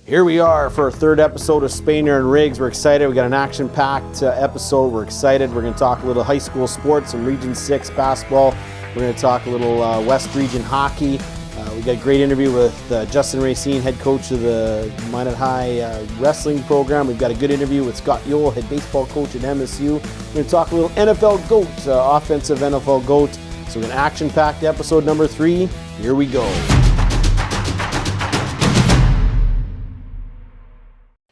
Here we are for our third episode of Spain and Rigs. We're excited. We got an action-packed episode. We're excited. We're going to talk a little high school sports, some Region 6 basketball. We're going to talk a little West Region hockey. We got a great interview with Justin Racine, head coach of the Minot High wrestling program. We've got a good interview with Scott Yule, head baseball coach at MSU. We're going to talk a little NFL GOAT, offensive NFL GOAT. So an action-packed episode number 3. Here we go.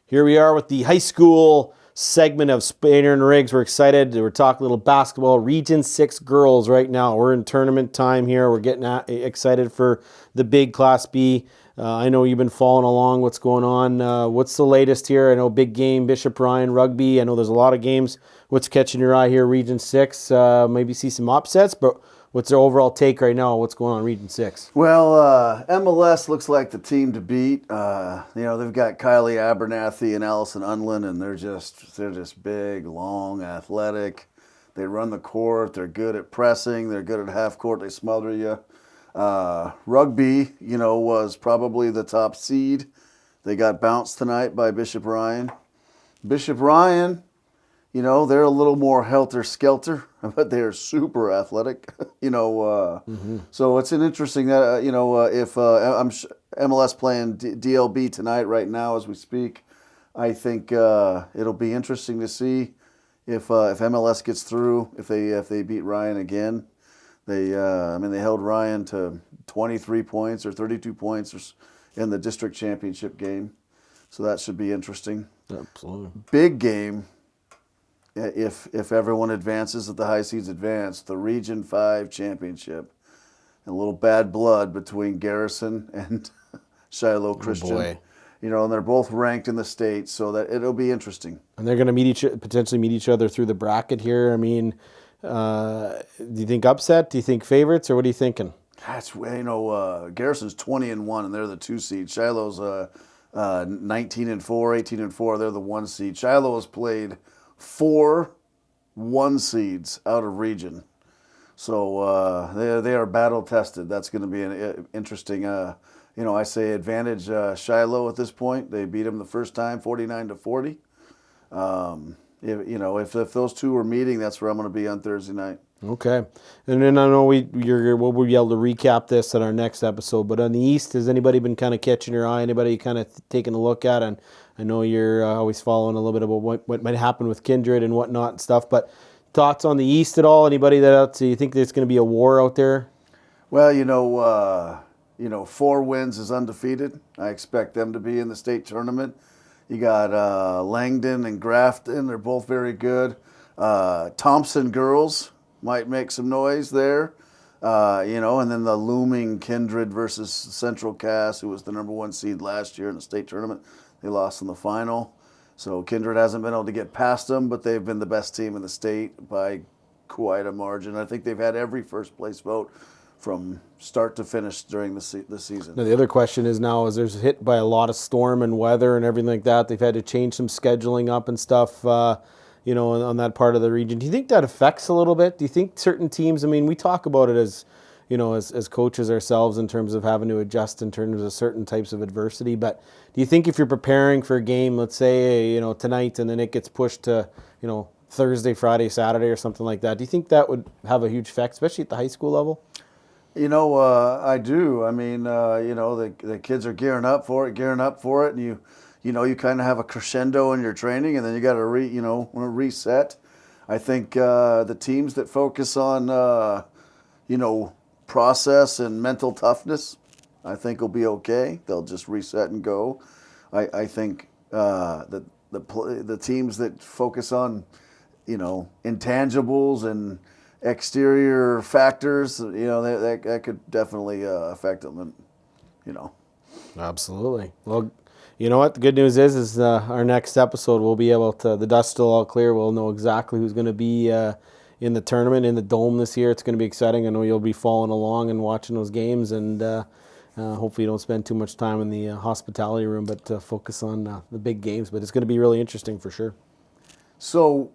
Here we are with the high school segment of Spain and Rigs. We're excited. We're talking a little basketball. Region 6 girls right now. We're in tournament time here. We're getting excited for the big Class B. I know you've been following along what's going on. What's the latest here? I know big game, Bishop Ryan rugby. I know there's a lot of games. What's catching your eye here, Region 6? Maybe see some upsets, but what's their overall take right now? What's going on in Region 6? Well, MLS looks like the team to beat. They've got Kylie Abernathy and Allison Unlin, and they're just big, long, athletic. They run the court. They're good at pressing. They're good at half court. They smother you. Rugby, was probably the top seed. They got bounced tonight by Bishop Ryan. Bishop Ryan, they're a little more helter-skelter, but they're super athletic, So it's an interesting, if I'm MLS playing DLB tonight right now as we speak, I think it'll be interesting to see if MLS gets through, if they beat Ryan again. They held Ryan to 23 points or 32 points in the district championship game, so that should be interesting. Absolutely. Big game. If everyone advances, if the high seeds advance, the Region 5 championship. A little bad blood between Garrison and Shiloh Christian. Oh boy. And they're both ranked in the state, so that it'll be interesting. And they're going to potentially meet each other through the bracket here. I mean, do you think upset? Do you think favorites, or what are you thinking? That's Garrison's 20-1, and they're the 2 seed. Shiloh's 19-4, 18-4. They're the 1 seed. Shiloh has played 4 1 seeds out of region. So they are battle tested. That's going to be an interesting, I say advantage Shiloh at this point. They beat them the first time, 49-40. If those two are meeting, that's where I'm going to be on Thursday night. Okay. And then I know we'll be able to recap this in our next episode, but on the East, has anybody been kind of catching your eye? Anybody kind of taking a look at? And I know you're always following a little bit about what might happen with Kindred and whatnot and stuff, but thoughts on the East at all? Anybody do you think there's going to be a war out there? Well, 4 wins is undefeated. I expect them to be in the state tournament. You got Langdon and Grafton. They're both very good. Thompson girls might make some noise there. And then the looming Kindred versus Central Cass, who was the number 1 seed last year in the state tournament. They lost in the final. So Kindred hasn't been able to get past them, but they've been the best team in the state by quite a margin. I think they've had every first place vote from start to finish during the season. Now, the other question is there's hit by a lot of storm and weather and everything like that. They've had to change some scheduling up and stuff, on that part of the region. Do you think that affects a little bit? Do you think certain teams, we talk about it as coaches ourselves in terms of having to adjust in terms of certain types of adversity, but do you think if you're preparing for a game, let's say, tonight, and then it gets pushed to, Thursday, Friday, Saturday or something like that, do you think that would have a huge effect, especially at the high school level? I do. The kids are gearing up for it, and you kind of have a crescendo in your training, and then you got to reset. I think the teams that focus on, process and mental toughness, I think will be okay. They'll just reset and go. I think that the teams that focus on, intangibles and exterior factors, that could definitely affect them, Absolutely. Well, you know what? The good news is our next episode we'll be able to, the dust still all clear. We'll know exactly who's going to be in the tournament, in the Dome this year. It's going to be exciting. I know you'll be following along and watching those games, and hopefully you don't spend too much time in the hospitality room, but focus on the big games. But it's going to be really interesting for sure. So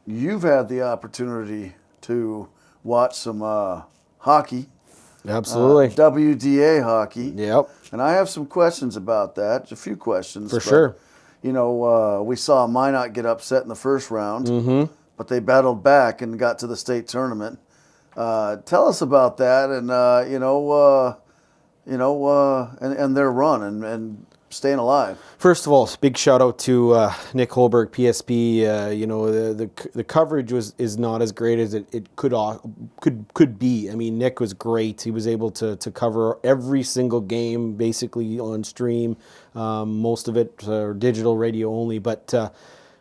you've had the opportunity to watch some hockey Absolutely. WDA hockey. Yep. And I have some questions about that, a few questions. For sure. You know, we saw Minot get upset in the first round, but they battled back and got to the state tournament. Tell us about that, and and their run and staying alive. First of all, big shout out to Nick Holberg, PSP. The coverage is not as great as it could be. I mean, Nick was great. He was able to cover every single game basically on stream. Most of it digital radio only. But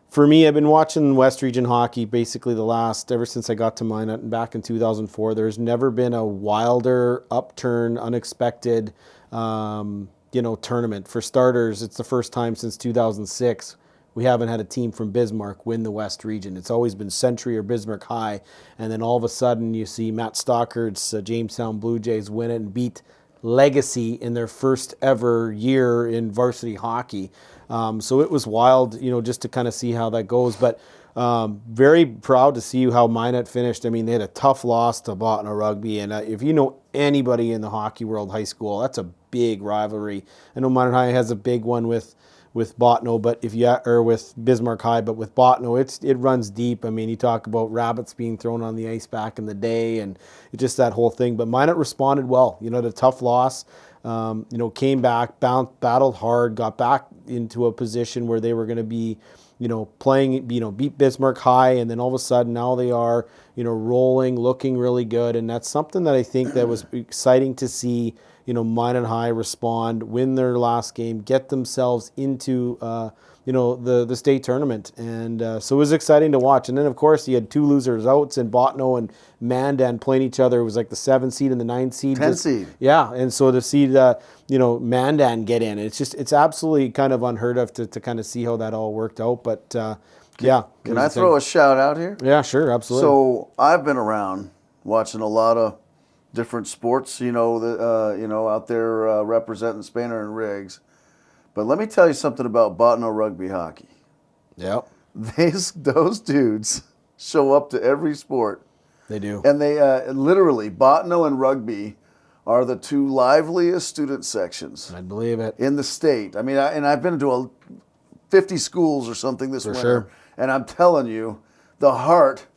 for me, I've been watching West Region hockey basically ever since I got to Minot and back in 2004. There's never been a wilder, upturn, unexpected tournament. For starters, it's the first time since 2006 we haven't had a team from Bismarck win the West Region. It's always been Century or Bismarck High, and then all of a sudden you see Matt Stockard's Jamestown Blue Jays win it and beat Legacy in their first ever year in varsity hockey. So it was wild, just to kind of see how that goes. But very proud to see how Minot finished. I mean, they had a tough loss to Botno Rugby, and if you know anybody in the hockey world, high school, that's a big rivalry. I know Minot High has a big one with Botno, but with Bismarck High, but with Botno, it runs deep. I mean, you talk about rabbits being thrown on the ice back in the day, and just that whole thing. But Minot responded well. The tough loss. Came back, battled hard, got back into a position where they were going to be, playing, beat Bismarck High, and then all of a sudden now they are, rolling, looking really good, and that's something that I think that was exciting to see. Minot High respond, win their last game, get themselves into, the state tournament. And so it was exciting to watch. And then, of course, you had two losers outs in Botno and Mandan playing each other. It was like the 7 seed and the 9 seed. 10 seed. Yeah, and so to see Mandan get in, it's absolutely kind of unheard of to kind of see how that all worked out. But, Can I throw a shout out here? Yeah, sure, absolutely. So I've been around watching a lot of different sports, out there representing Spain and Riggs. But let me tell you something about Botno rugby hockey. Yep. Those dudes show up to every sport. They do. And they literally, Botno and rugby are the two liveliest student sections. I believe it. In the state. I mean, I've been to 50 schools or something this winter. Sure. And I'm telling you, the heart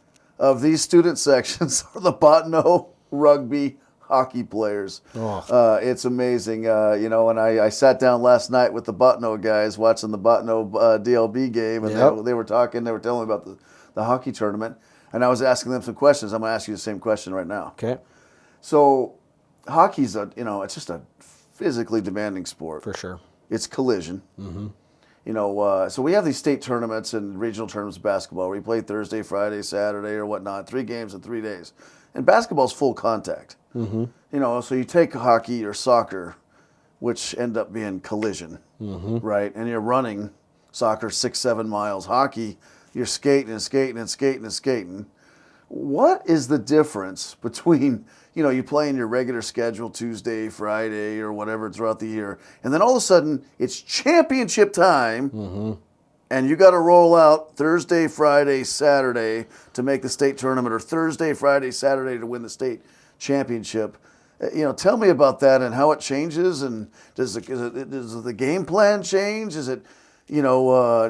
of these student sections are the Botno rugby hockey players. Oh. It's amazing, and I sat down last night with the Botno guys watching the Botno DLB game, and they were talking, they were telling me about the hockey tournament, and I was asking them some questions. I'm going to ask you the same question right now. Okay. So hockey's it's just a physically demanding sport. For sure. It's collision. Mm-hmm. So we have these state tournaments and regional tournaments of basketball where you play Thursday, Friday, Saturday, or whatnot, 3 games in 3 days. And basketball's full contact. Mm-hmm. So you take hockey or soccer, which end up being collision, right? And you're running soccer 6-7 miles. Hockey, you're skating and skating and skating and skating. What is the difference between, you play in your regular schedule Tuesday, Friday, or whatever throughout the year, and then all of a sudden it's championship time, and you got to roll out Thursday, Friday, Saturday to make the state tournament, or Thursday, Friday, Saturday to win the state championship. Tell me about that and how it changes, and does the game plan change? Is it, for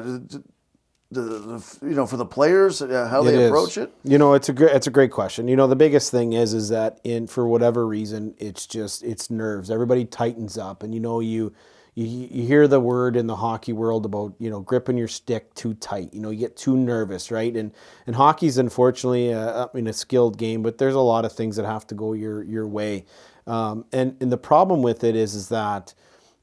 the players, how they approach it? It's a great question. The biggest thing is that for whatever reason, it's nerves. Everybody tightens up, and you hear the word in the hockey world about, gripping your stick too tight. You get too nervous, right? And hockey's unfortunately a skilled game, but there's a lot of things that have to go your way. And the problem with it is that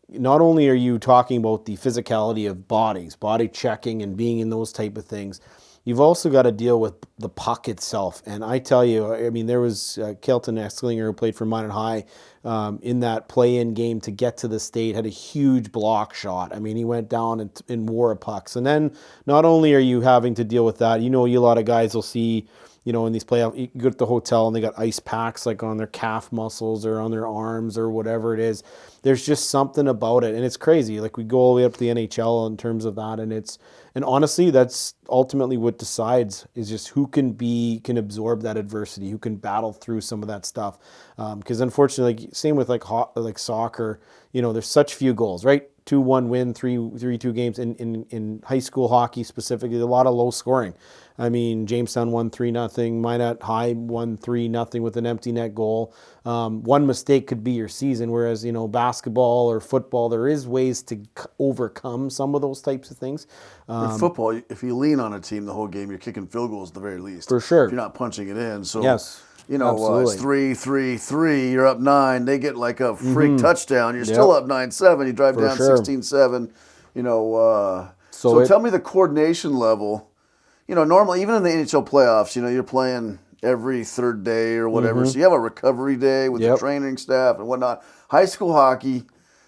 not only are you talking about the physicality of body checking and being in those type of things, you've also got to deal with the puck itself. And I tell you, there was Kelton Eslinger, who played for Minot High, in that play-in game to get to the state, had a huge block shot. He went down and wore a pucks. And then not only are you having to deal with that, a lot of guys will see, in these playoff, you go to the hotel and they got ice packs like on their calf muscles or on their arms or whatever it is. There's just something about it, and it's crazy. Like we go all the way up to the NHL in terms of that, and honestly, that's ultimately what decides is just who can absorb that adversity, who can battle through some of that stuff. Because unfortunately, same with like soccer, there's such few goals, right? 2-1 win, 3-2 games in high school hockey specifically. A lot of low scoring. I mean, Jamestown won 3-0. Minot High won 3-0 with an empty net goal. One mistake could be your season, whereas basketball or football, there is ways to overcome some of those types of things. In football, if you lean on a team the whole game, you're kicking field goals at the very least. For sure. If you're not punching it in. So, yes. It's 3-3-3. You're up 9. They get like a freak touchdown. You're still up 9-7. You drive down 16-7. So tell me the coordination level. Normally, even in the NHL playoffs, you're playing every third day or whatever. So you have a recovery day with the training staff and whatnot. High school hockey,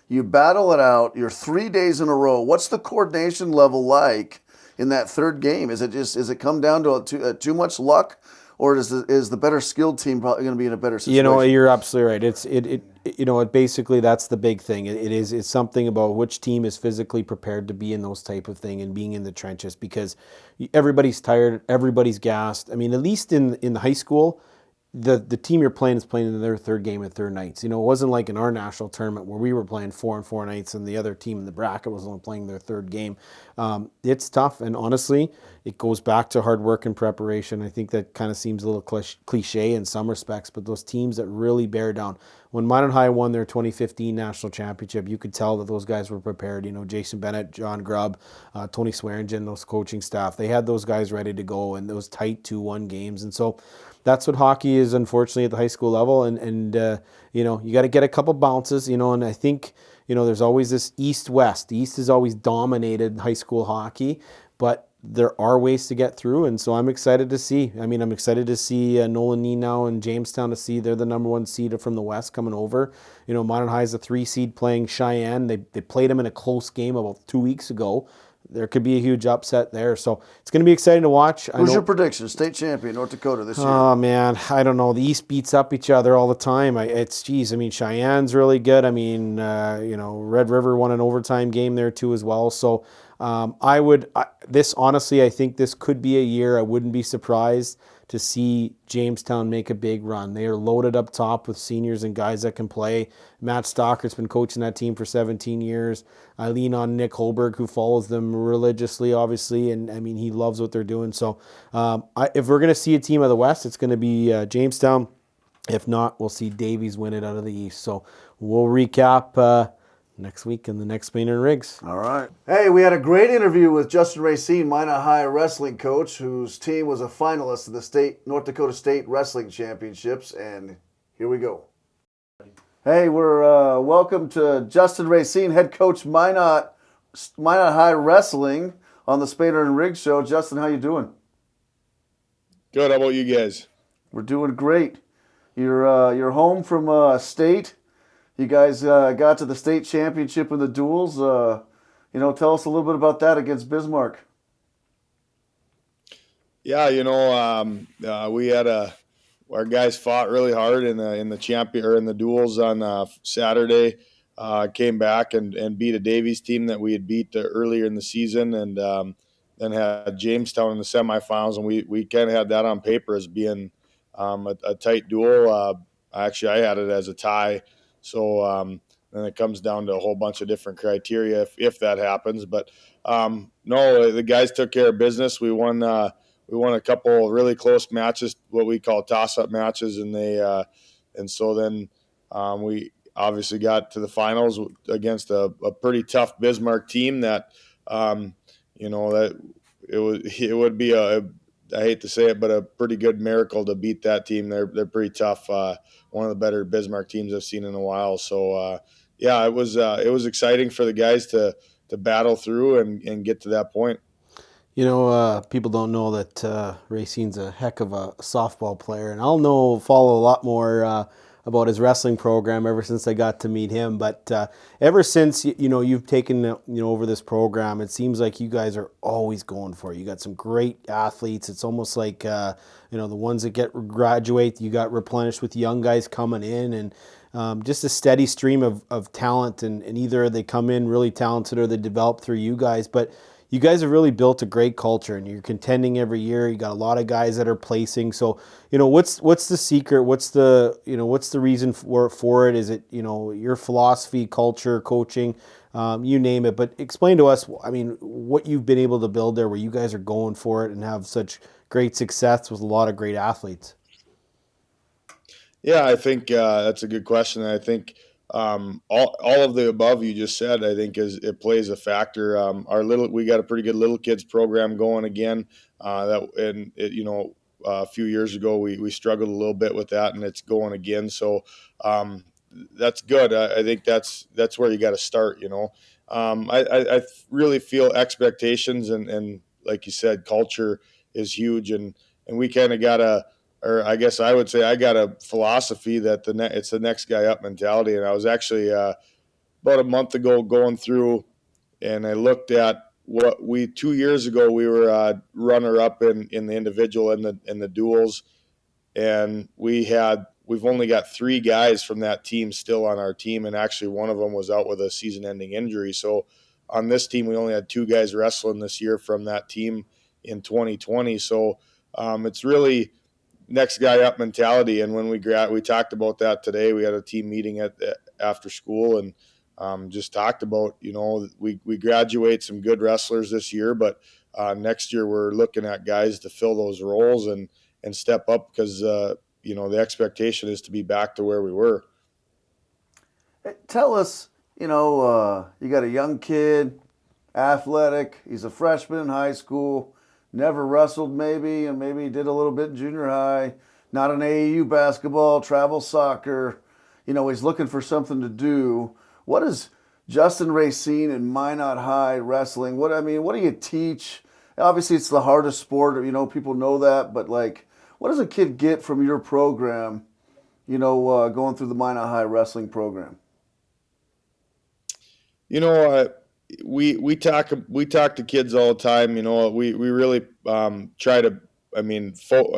you battle it out. You're 3 days in a row. What's the coordination level like in that third game? Is it come down to too much luck? Or is the better skilled team probably going to be in a better situation? You're absolutely right. It basically that's the big thing. It's something about which team is physically prepared to be in those type of thing and being in the trenches, because everybody's tired, everybody's gassed. I mean, at least in the high school, the team you're playing is playing in their third game at third nights. It wasn't like in our national tournament where we were playing 4-4 nights and the other team in the bracket was only playing their third game. It's tough, and honestly, it goes back to hard work and preparation. I think that kind of seems a little cliche in some respects, but those teams that really bear down. When Minot High won their 2015 national championship, you could tell that those guys were prepared. Jason Bennett, John Grubb, Tony Swearingen, those coaching staff, they had those guys ready to go in those tight 2-1 games. And so that's what hockey is, unfortunately, at the high school level. And you got to get a couple bounces, and I think, there's always this East-West. The East has always dominated high school hockey, but there are ways to get through, and so I'm excited to see. I'm excited to see Nolan Nenau and Jamestown, to see they're the number 1 seed from the West coming over. Minot High is a 3 seed playing Cheyenne. They played them in a close game about 2 weeks ago. There could be a huge upset there, so it's going to be exciting to watch. Who's your prediction? State champion, North Dakota this year. Oh man, I don't know. The East beats up each other all the time. Cheyenne's really good. Red River won an overtime game there too as well. So I think this could be a year. I wouldn't be surprised to see Jamestown make a big run. They are loaded up top with seniors and guys that can play. Matt Stockert's been coaching that team for 17 years. I lean on Nick Holberg, who follows them religiously, obviously, and he loves what they're doing. So if we're going to see a team of the West, it's going to be Jamestown. If not, we'll see Davies win it out of the East. So we'll recap next week in the next Spain and Rigs. All right. Hey, we had a great interview with Justin Racine, Minot High wrestling coach, whose team was a finalist in the North Dakota State Wrestling Championships, and here we go. Hey, we're welcome to Justin Racine, head coach Minot High Wrestling on the Spain and Rigs show. Justin, how you doing? Good. How about you guys? We're doing great. You're home from state. You guys got to the state championship in the duels. Tell us a little bit about that against Bismarck. Yeah, we had our guys fought really hard in the duels on Saturday. Came back and beat a Davies team that we had beat earlier in the season, and then had Jamestown in the semifinals, and we kind of had that on paper as being a tight duel. Actually, I had it as a tie. So then it comes down to a whole bunch of different criteria if that happens. But no, the guys took care of business. We won a couple really close matches, what we call toss-up matches, and so then we obviously got to the finals against a pretty tough Bismarck team that that it would be I hate to say it, but a pretty good miracle to beat that team. They're pretty tough. One of the better Bismarck teams I've seen in a while. So it was exciting for the guys to battle through and get to that point. People don't know that Racine's a heck of a softball player, and I'll follow a lot more about his wrestling program ever since I got to meet him. But ever since you've taken over this program, it seems like you guys are always going for it. You got some great athletes. It's almost like the ones that graduate, you got replenished with young guys coming in, and just a steady stream of talent. And either they come in really talented or they develop through you guys. But you guys have really built a great culture, and you're contending every year. You got a lot of guys that are placing. So, what's the secret? What's the reason for it? Is it, your philosophy, culture, coaching, you name it? But explain to us, I mean, what you've been able to build there, where you guys are going for it and have such great success with a lot of great athletes. Yeah, I think that's a good question. I think all of the above you just said, I think it plays a factor. We got a pretty good little kids program going again. A few years ago we struggled a little bit with that, and it's going again. So that's good. I think that's where you got to start. I really feel expectations and like you said, culture is huge, and we kind of got a, or I guess I would say I got a philosophy that it's the next guy up mentality. And I was actually about a month ago going through, and I looked at 2 years ago we were runner up in the individual and the duels, and we've only got 3 guys from that team still on our team, and actually one of them was out with a season-ending injury. So on this team, we only had 2 guys wrestling this year from that team in 2020. So it's really next guy up mentality. And when we talked about that today, we had a team meeting after school, and just talked about, we graduate some good wrestlers this year, but next year we're looking at guys to fill those roles and step up, because the expectation is to be back to where we were. Tell us, you got a young kid, athletic. He's a freshman in high school, never wrestled maybe, and maybe did a little bit in junior high, not an AAU basketball, travel soccer. He's looking for something to do. What is Justin Racine and Minot High wrestling? What do you teach? Obviously, it's the hardest sport. People know that, but what does a kid get from your program? Going through the Minot High wrestling program. We talk to kids all the time. We really try to. A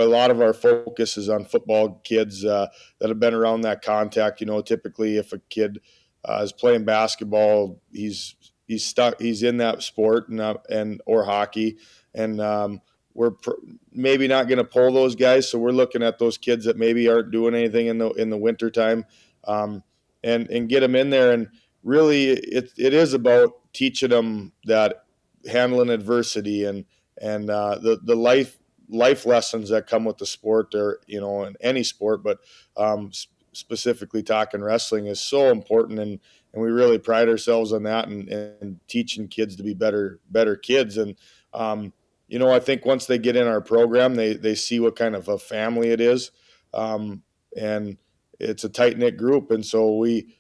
lot of our focus is on football kids that have been around that contact. Typically, if a kid is playing basketball, he's stuck. He's in that sport and or hockey, and we're maybe not going to pull those guys. So we're looking at those kids that maybe aren't doing anything in the winter time, and get them in there. And really, it is about teaching them that handling adversity and the life lessons that come with the sport, or in any sport, but specifically talking wrestling is so important, and we really pride ourselves on that, and teaching kids to be better kids. And I think once they get in our program, they see what kind of a family it is, and it's a tight-knit group, and so we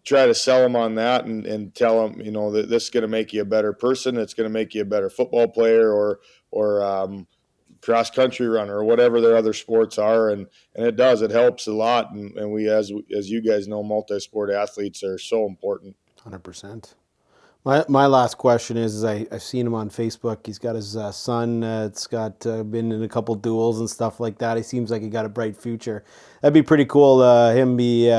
try to sell them on that, and tell them, that this is going to make you a better person. It's going to make you a better football player, or cross country runner, or whatever their other sports are. And it helps a lot. And we, as you guys know, multi-sport athletes are so important. 100%. My last question is I've seen him on Facebook. He's got his son that's got been in a couple duels and stuff like that. He seems like he got a bright future. That'd be pretty cool. Him be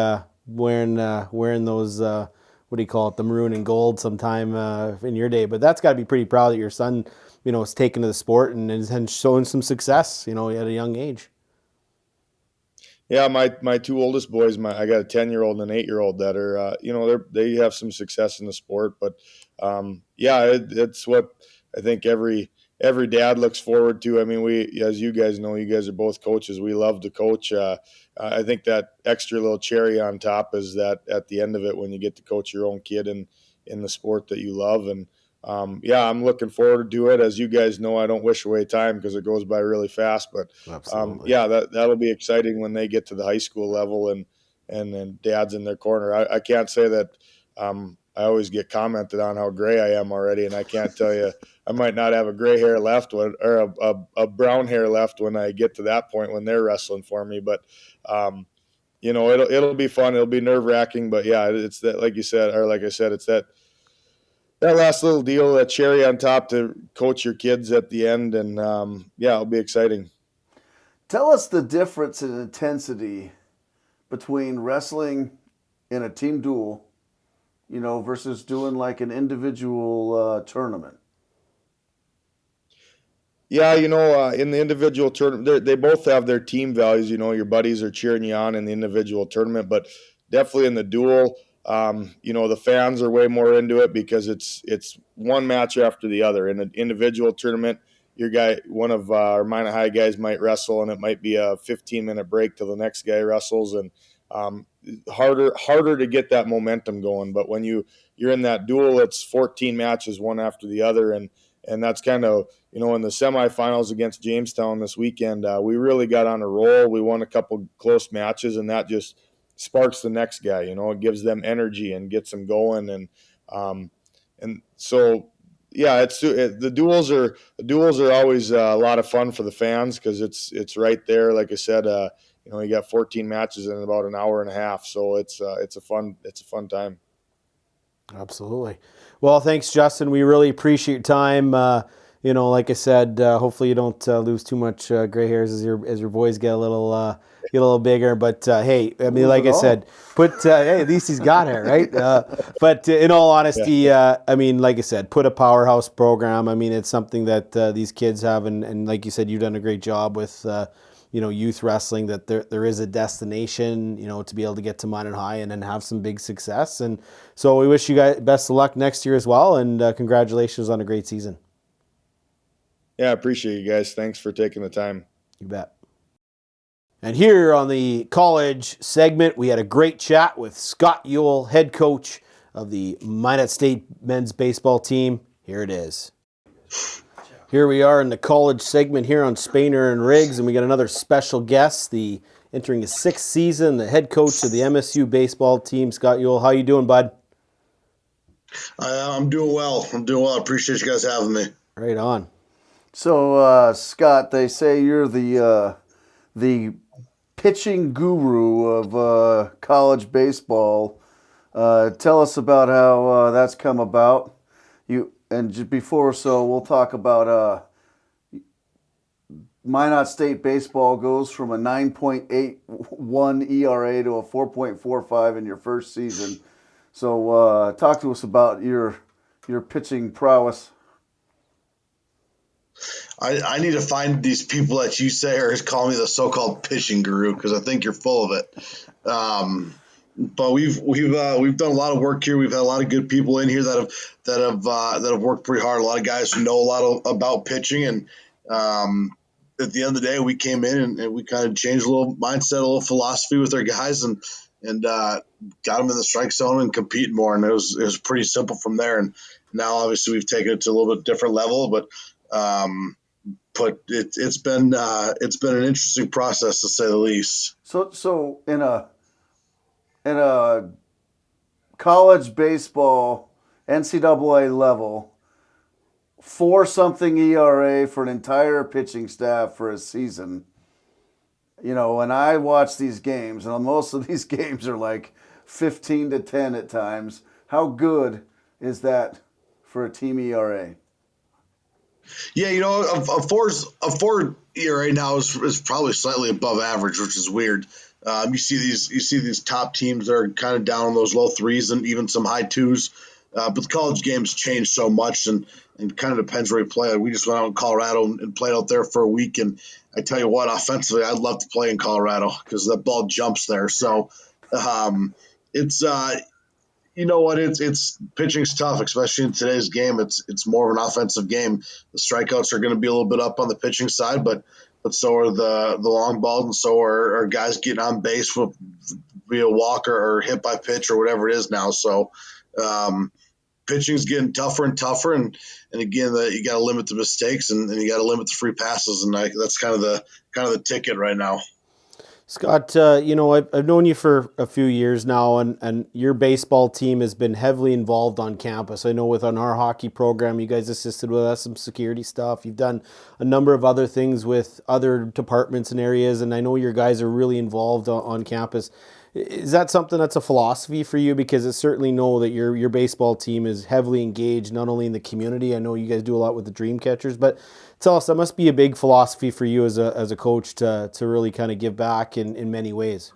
wearing those what do you call it, the maroon and gold sometime in your day. But that's got to be pretty proud that your son, is taken to the sport and showing some success, at a young age. Yeah, my 2 oldest boys, I got a 10-year-old and an 8-year-old that are, they have some success in the sport. But it's what I think every dad looks forward to. We, as you guys know, you guys are both coaches. We love to coach. I think that extra little cherry on top is that at the end of it, when you get to coach your own kid in the sport that you love. And I'm looking forward to it. As you guys know, I don't wish away time because it goes by really fast. But that'll be exciting when they get to the high school level and then dad's in their corner. I can't say that I always get commented on how gray I am already, and I can't tell you, I might not have a gray hair left or a brown hair left when I get to that point when they're wrestling for me. But it'll be fun. It'll be nerve wracking, but yeah, it's that, like you said, or like I said, it's that last little deal, that cherry on top to coach your kids at the end, and it'll be exciting. Tell us the difference in intensity between wrestling in a team duel, versus doing like an individual tournament. Yeah, in the individual tournament, they both have their team values. Your buddies are cheering you on in the individual tournament, but definitely in the duel, the fans are way more into it because it's one match after the other. In an individual tournament, one of our Minot High guys might wrestle, and it might be a 15-minute break till the next guy wrestles, and harder to get that momentum going. But when you're in that duel, it's 14 matches one after the other, and that's kind of, in the semifinals against Jamestown this weekend, we really got on a roll. We won a couple close matches, and that just sparks the next guy. It gives them energy and gets them going, and so yeah, the duels are always a lot of fun for the fans because it's right there. Like I said, you got 14 matches in about an hour and a half, so it's a fun time. Absolutely. Well, thanks, Justin. We really appreciate your time. Like I said, hopefully you don't lose too much gray hairs as your boys get a little bigger. But hey, I mean, like I said, hey, at least he's got hair, right? But in all honesty, I mean, like I said, put a powerhouse program. I mean, it's something that these kids have, and like you said, you've done a great job with youth wrestling, that there is a destination, to be able to get to Minot High and then have some big success. And so we wish you guys best of luck next year as well, and congratulations on a great season. Yeah, I appreciate you guys. Thanks for taking the time. You bet. And here on the college segment, we had a great chat with Scott Ewell, head coach of the Minot State men's baseball team. Here it is. Here we are in the college segment here on Spainer and Riggs, and we got another special guest, entering his 6th season, the head coach of the MSU baseball team, Scott Ewell. How you doing, bud? I'm doing well. I appreciate you guys having me. Right on. So, Scott, they say you're the pitching guru of college baseball. Tell us about how that's come about. We'll talk about Minot State baseball goes from a 9.81 ERA to a 4.45 in your first season. So, talk to us about your pitching prowess. I need to find these people that you say are calling me the so-called pitching guru, because I think you're full of it. But we've done a lot of work here. We've had a lot of good people in here that have worked pretty hard. A lot of guys who know a lot about pitching, and at the end of the day, we came in and we kind of changed a little mindset, a little philosophy with our guys, and got them in the strike zone and competing more. And it was pretty simple from there. And now obviously we've taken it to a little bit different level, but it's been an interesting process, to say the least. So in a college baseball NCAA level, 4-something ERA for an entire pitching staff for a season. And I watch these games, and most of these games are like 15-10 at times. How good is that for a team ERA? Yeah, a four ERA now is probably slightly above average, which is weird. You see these top teams that are kind of down in those low threes and even some high twos. But the college games change so much, and kind of depends where you play. We just went out in Colorado and played out there for a week, and I tell you what, offensively, I'd love to play in Colorado because the ball jumps there. So it's it's pitching's tough, especially in today's game. It's more of an offensive game. The strikeouts are going to be a little bit up on the pitching side, but so are the long balls, and so are guys getting on base via walk or hit by pitch or whatever it is now. So pitching's getting tougher and tougher, and again, you got to limit the mistakes and you got to limit the free passes, and that's kind of the ticket right now. Scott, I've known you for a few years now, and your baseball team has been heavily involved on campus. I know on our hockey program, you guys assisted with us some security stuff. You've done a number of other things with other departments and areas, and I know your guys are really involved on campus. Is that something that's a philosophy for you? Because I certainly know that your baseball team is heavily engaged, not only in the community. I know you guys do a lot with the dream catchers, but tell us, that must be a big philosophy for you as a coach to really kind of give back in many ways.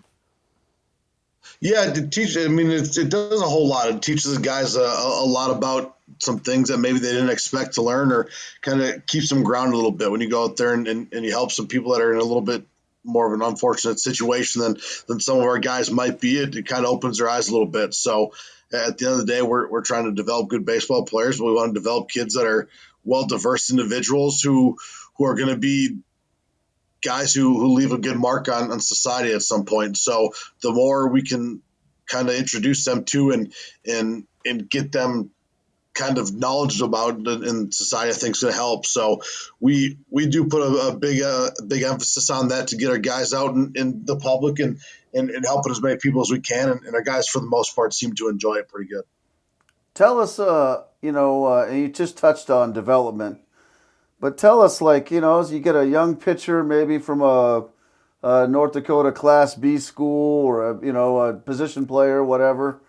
Yeah, to teach. I mean, it does a whole lot. It teaches the guys a lot about some things that maybe they didn't expect to learn, or kind of keeps them grounded a little bit when you go out there and you help some people that are in a little bit more of an unfortunate situation than some of our guys might be. It kind of opens their eyes a little bit. So at the end of the day, we're trying to develop good baseball players, but we want to develop kids that are well diverse individuals who are going to be guys who leave a good mark on society at some point. So the more we can kind of introduce them to and get them kind of knowledge about in society, I think is going to help. So we do put a big emphasis on that to get our guys out in the public and helping as many people as we can. And our guys, for the most part, seem to enjoy it pretty good. Tell us, and you just touched on development, but tell us, as you get a young pitcher, maybe from a North Dakota Class B school, or a position player, whatever,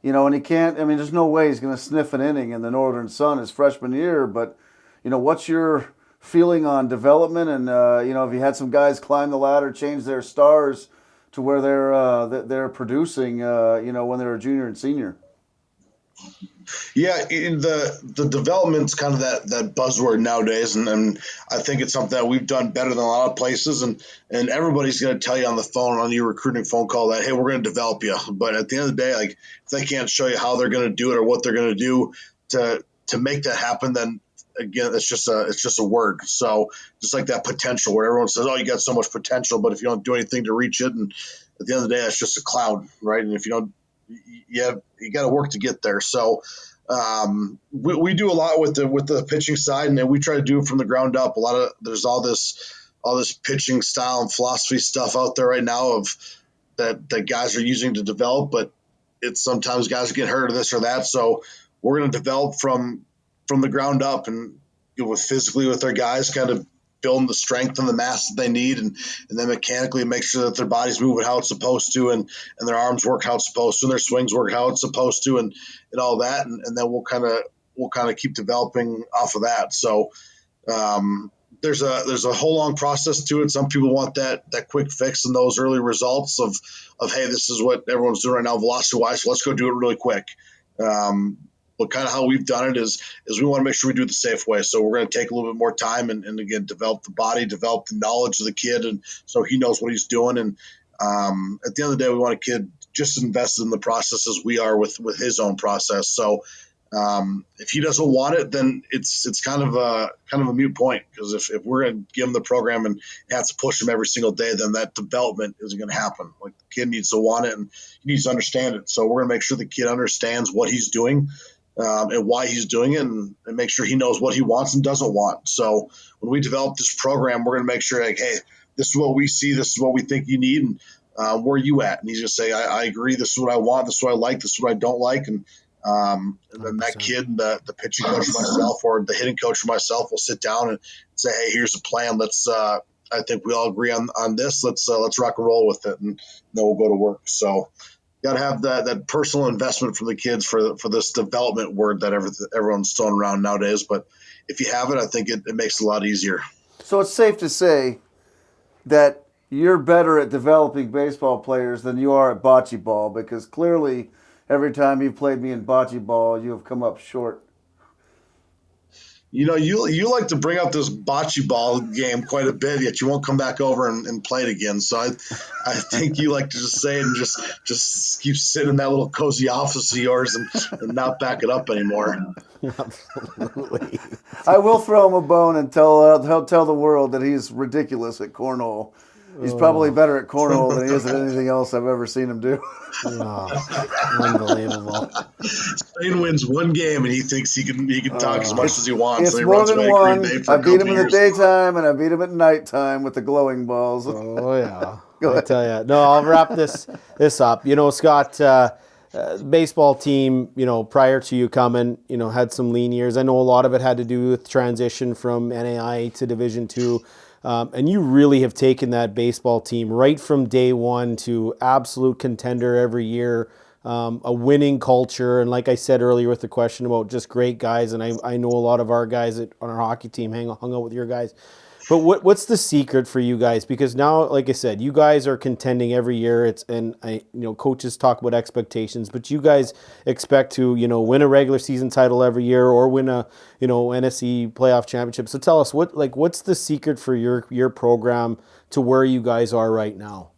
and he can't. I mean, there's no way he's going to sniff an inning in the Northern Sun his freshman year. But what's your feeling on development? And have you had some guys climb the ladder, change their stars to where they're producing, when they're a junior and senior? Yeah, in the development's kind of that buzzword nowadays, and I think it's something that we've done better than a lot of places, and everybody's going to tell you on the phone, on your recruiting phone call, that, hey, we're going to develop you. But at the end of the day, like, if they can't show you how they're going to do it or what they're going to do to make that happen, then again, it's just a word. So just like that potential, where everyone says, oh, you got so much potential, but if you don't do anything to reach it, and at the end of the day, it's just a cloud, right? And if you don't, you got to work to get there. So we do a lot with the pitching side, and then we try to do it from the ground up. There's all this pitching style and philosophy stuff out there right now of that guys are using to develop, but it's sometimes guys get hurt or this or that. So we're going to develop from the ground up, and physically with our guys, kind of building the strength and the mass that they need, and then mechanically make sure that their body's moving how it's supposed to, and their arms work how it's supposed to, and their swings work how it's supposed to, and all that, and then we'll kind of keep developing off of that. So there's a whole long process to it. Some people want that quick fix and those early results of hey, this is what everyone's doing right now velocity wise, so let's go do it really quick. But kind of how we've done it is we want to make sure we do it the safe way. So we're going to take a little bit more time and again, develop the body, develop the knowledge of the kid, and so he knows what he's doing. And at the end of the day, we want a kid just as invested in the process as we are with his own process. So if he doesn't want it, then it's kind of a moot point, because if we're going to give him the program and have to push him every single day, then that development isn't going to happen. Like, the kid needs to want it, and he needs to understand it. So we're going to make sure the kid understands what he's doing, and why he's doing it, and make sure he knows what he wants and doesn't want. So when we develop this program, we're going to make sure, like, hey, this is what we see, this is what we think you need, and where are you at? And he's going to say, I agree, this is what I want, this is what I like, this is what I don't like. And then that kid, the pitching coach for myself, or the hitting coach for myself, will sit down and say, hey, here's the plan. Let's I think we all agree on this. Let's rock and roll with it, and then we'll go to work. So got to have that personal investment from the kids for this development word that everyone's throwing around nowadays. But if you have it, I think it makes it a lot easier. So it's safe to say that you're better at developing baseball players than you are at bocce ball, because clearly every time you've played me in bocce ball, you have come up short. You like to bring up this bocce ball game quite a bit, yet you won't come back over and play it again. So I think you like to just say it and just keep sitting in that little cozy office of yours and not back it up anymore. Absolutely. I will throw him a bone and tell the world that he's ridiculous at cornhole. He's probably better at cornhole than he is at anything else I've ever seen him do. Unbelievable. Spain wins one game, and he thinks he can talk as much as he wants. It's more than one. I beat him in the daytime, and I beat him at nighttime with the glowing balls. Oh, yeah. Go I ahead. tell you. No, I'll wrap this up. Scott, baseball team, prior to you coming, had some lean years. I know a lot of it had to do with transition from NAI to Division Two. And you really have taken that baseball team right from day one to absolute contender every year, a winning culture. And like I said earlier with the question about just great guys, and I know a lot of our guys on our hockey team hung out with your guys. But what's the secret for you guys? Because now, like I said, you guys are contending every year. Coaches talk about expectations, but you guys expect to, win a regular season title every year or win a, NSC playoff championship. So tell us what's the secret for your program to where you guys are right now?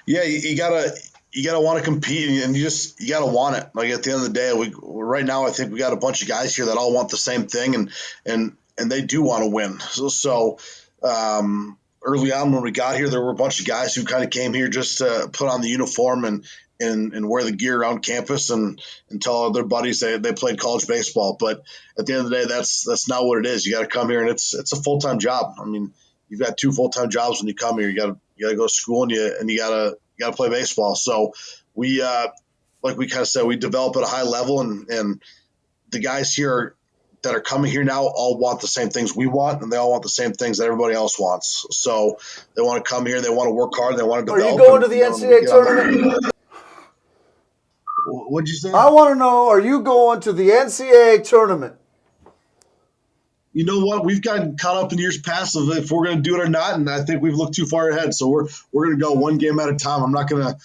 Yeah, you gotta want to compete, and you gotta want it. Like at the end of the day, right now I think we got a bunch of guys here that all want the same thing, and they do want to win. So early on when we got here, there were a bunch of guys who kind of came here just to put on the uniform and wear the gear around campus and tell their buddies they played college baseball. But at the end of the day, that's not what it is. You got to come here, and it's a full-time job. I mean, you've got 2 full-time jobs when you come here. You got to go to school and you got to play baseball. So we like we kind of said, we develop at a high level, and the guys here that are coming here now all want the same things we want, and they all want the same things that everybody else wants. So they want to come here, they want to work hard, they want to Are develop. you going to the NCAA tournament? What'd you say? I want to know, are you going to the NCAA tournament? You know what? We've gotten caught up in years past of if we're going to do it or not, and I think we've looked too far ahead. So we're going to go one game at a time. I'm not gonna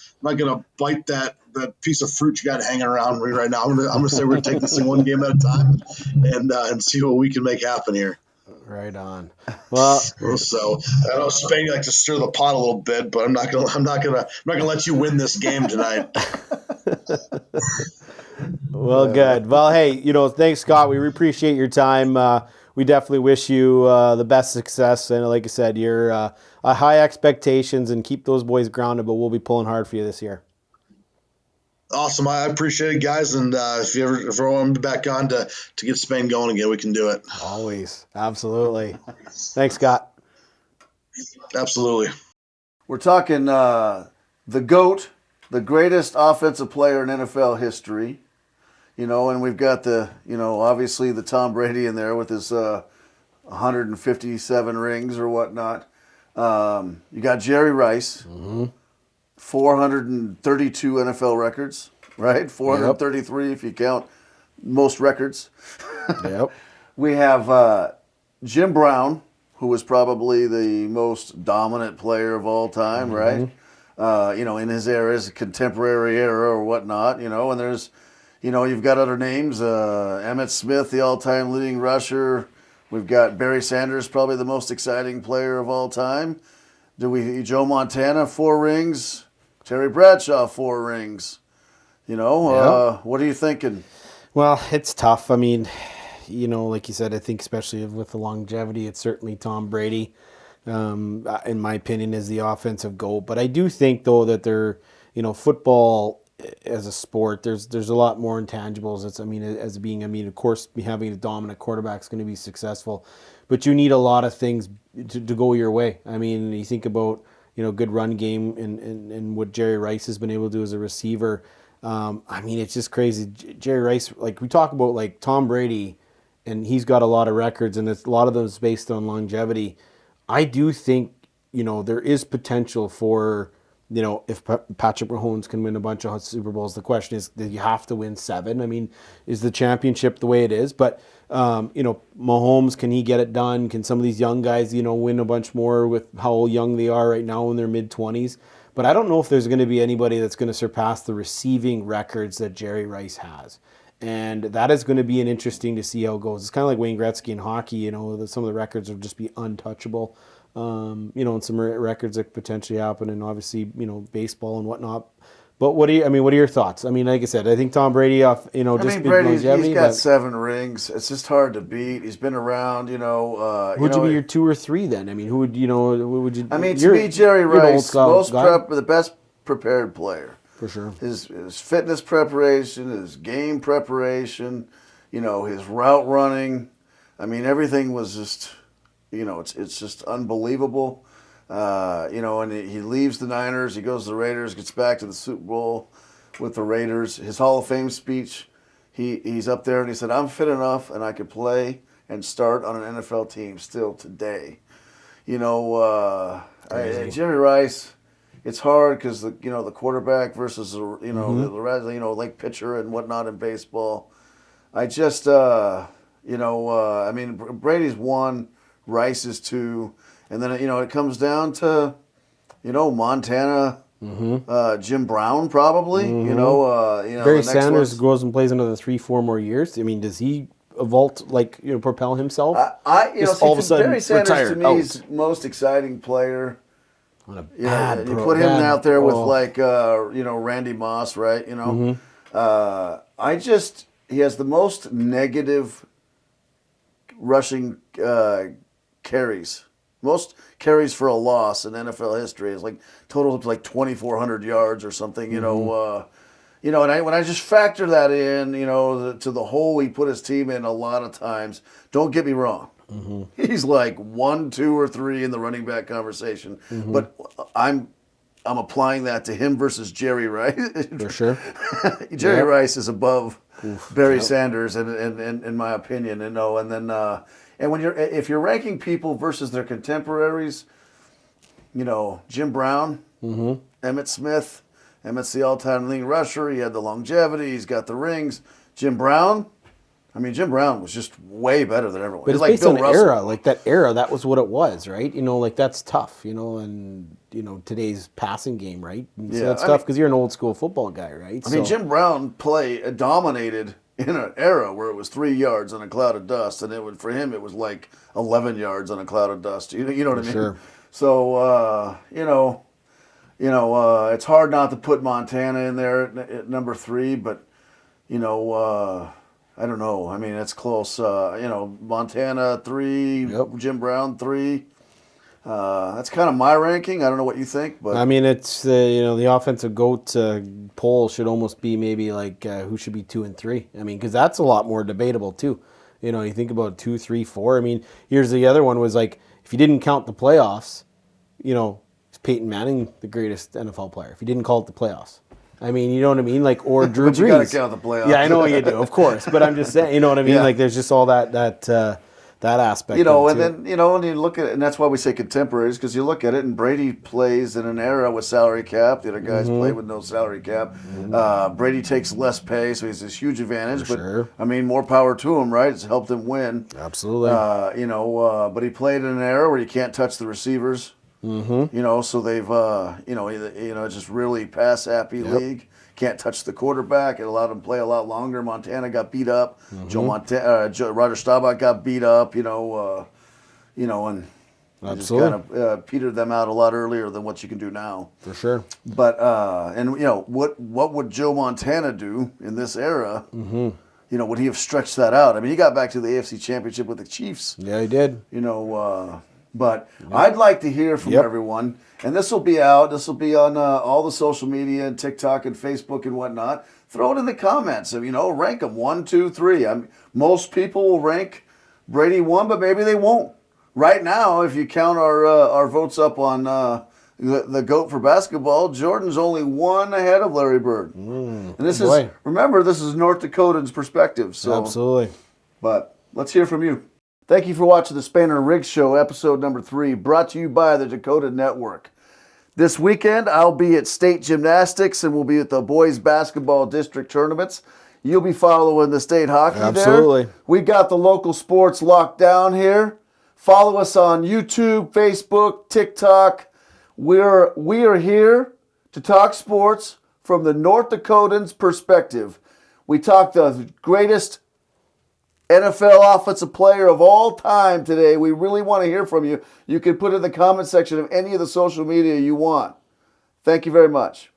bite that piece of fruit you got hanging around me right now. I'm gonna say we're going to take this thing one game at a time and see what we can make happen here. Right on. Well, So I know Spain like to stir the pot a little bit, but I'm not gonna let you win this game tonight. well, good. Well, hey, thanks, Scott. We appreciate your time. We definitely wish you the best success. And like I said, you're high expectations, and keep those boys grounded, but we'll be pulling hard for you this year. Awesome. I appreciate it, guys. And if you ever want me back on to get Spain going again, we can do it. Always. Absolutely. Thanks, Scott. Absolutely. We're talking the GOAT, the greatest offensive player in NFL history. And we've got obviously the Tom Brady in there with his 157 rings or whatnot. You got Jerry Rice, 432 NFL records, right? 433 if you count most records. Yep. We have Jim Brown, who was probably the most dominant player of all time, right? In his era, his contemporary era or whatnot, and there's, you've got other names, Emmitt Smith, the all-time leading rusher. We've got Barry Sanders, probably the most exciting player of all time. Joe Montana, 4 rings. Terry Bradshaw, 4 rings. What are you thinking? Well, it's tough. I mean, like you said, I think especially with the longevity, it's certainly Tom Brady, in my opinion, is the offensive GOAT. But I do think, though, that football as a sport, there's a lot more intangibles. Of course, having a dominant quarterback is going to be successful, but you need a lot of things to go your way. I mean, you think about, good run game and what Jerry Rice has been able to do as a receiver. It's just crazy. Jerry Rice, like we talk about, like Tom Brady, and he's got a lot of records, and a lot of them is based on longevity. I do think, there is potential for, if Patrick Mahomes can win a bunch of Super Bowls. The question is, do you have to win 7? I mean, is the championship the way it is? But, Mahomes, can he get it done? Can some of these young guys, win a bunch more with how young they are right now in their mid-20s? But I don't know if there's going to be anybody that's going to surpass the receiving records that Jerry Rice has. And that is going to be interesting to see how it goes. It's kind of like Wayne Gretzky in hockey, some of the records will just be untouchable. And some records that potentially happen, and obviously, baseball and whatnot. But what are your thoughts? I mean, like I said, I think Tom Brady Brady's got 7 rings. It's just hard to beat. He's been around, Would you be your 2 or 3 then? I mean, who would you? I mean, to me, Jerry Rice, the best prepared player. For sure. His fitness preparation, his game preparation, his route running. I mean, everything was just, it's just unbelievable. And he leaves the Niners. He goes to the Raiders, gets back to the Super Bowl with the Raiders. His Hall of Fame speech, he's up there and he said, "I'm fit enough and I could play and start on an NFL team still today." Jerry Rice, it's hard because the quarterback versus the like pitcher and whatnot in baseball. I just Brady's 1, Rice is 2, and then it comes down to Montana, Jim Brown probably. Barry Sanders goes and plays another 3-4 more years. I mean, does he vault propel himself? All of a sudden Barry Sanders to me is most exciting player. You put him out there with Randy Moss, right? He has the most negative rushing carries. Most carries for a loss in NFL history. It's total of 2,400 yards or something. And when I just factor that in, to the hole he put his team in a lot of times. Don't get me wrong. He's 1, 2, or 3 in the running back conversation. But I'm applying that to him versus Jerry Rice. For sure. Jerry Rice is above Barry Sanders, in my opinion. And then if you're ranking people versus their contemporaries, Jim Brown, Emmitt Smith. Emmitt's the all-time leading rusher. He had the longevity. He's got the rings. Jim Brown was just way better than everyone. But it's based on era. That era, that was what it was, right? That's tough, and today's passing game, right? And so that's tough because you're an old school football guy, right? I mean, Jim Brown dominated in an era where it was 3 yards on a cloud of dust, and for him it was 11 yards on a cloud of dust. You know what I mean? Sure. So it's hard not to put Montana in there at number 3, but I don't know. I mean, it's close. Montana 3, Jim Brown 3. That's kind of my ranking. I don't know what you think, but I mean, it's the offensive GOAT poll should almost be maybe who should be 2 and 3. I mean, because that's a lot more debatable too. You think about 2, 3, 4. I mean, here's the other one was if you didn't count the playoffs, is Peyton Manning the greatest NFL player? If you didn't call it the playoffs. I mean, you know what I mean? Or Drew Brees. You got to count the playoffs. Yeah, I know you do, of course. But I'm just saying, you know what I mean? Yeah. There's just all that aspect. Then you look at it, and that's why we say contemporaries, because you look at it, and Brady plays in an era with salary cap. The other guys play with no salary cap. Brady takes less pay, so he has this huge advantage. Sure. I mean, more power to him, right? It's helped him win. Absolutely. But he played in an era where you can't touch the receivers. So they've it's just really pass happy league. Can't touch the quarterback. It allowed him to play a lot longer. Montana got beat up. Roger Staubach got beat up. And just kind of petered them out a lot earlier than what you can do now. For sure. But what would Joe Montana do in this era? Would he have stretched that out? I mean, he got back to the AFC Championship with the Chiefs. Yeah, he did. But I'd like to hear from everyone, and this will be out. This will be on all the social media and TikTok and Facebook and whatnot. Throw it in the comments. Rank them 1, 2, 3. Most people will rank Brady 1, but maybe they won't. Right now, if you count our votes up on the GOAT for basketball, Jordan's only 1 ahead of Larry Bird. And this is North Dakotans' perspective. So absolutely. But let's hear from you. Thank you for watching the Spain and Riggs Show, episode number 3, brought to you by the Dakota Network. This weekend, I'll be at State Gymnastics, and we'll be at the boys basketball district tournaments. You'll be following the state hockey Absolutely. there. We got the local sports locked down here. Follow us on YouTube, Facebook, TikTok. We are here to talk sports from the North Dakotans' perspective. We talk the greatest NFL offensive player of all time today. We really want to hear from you. You can put it in the comment section of any of the social media you want. Thank you very much.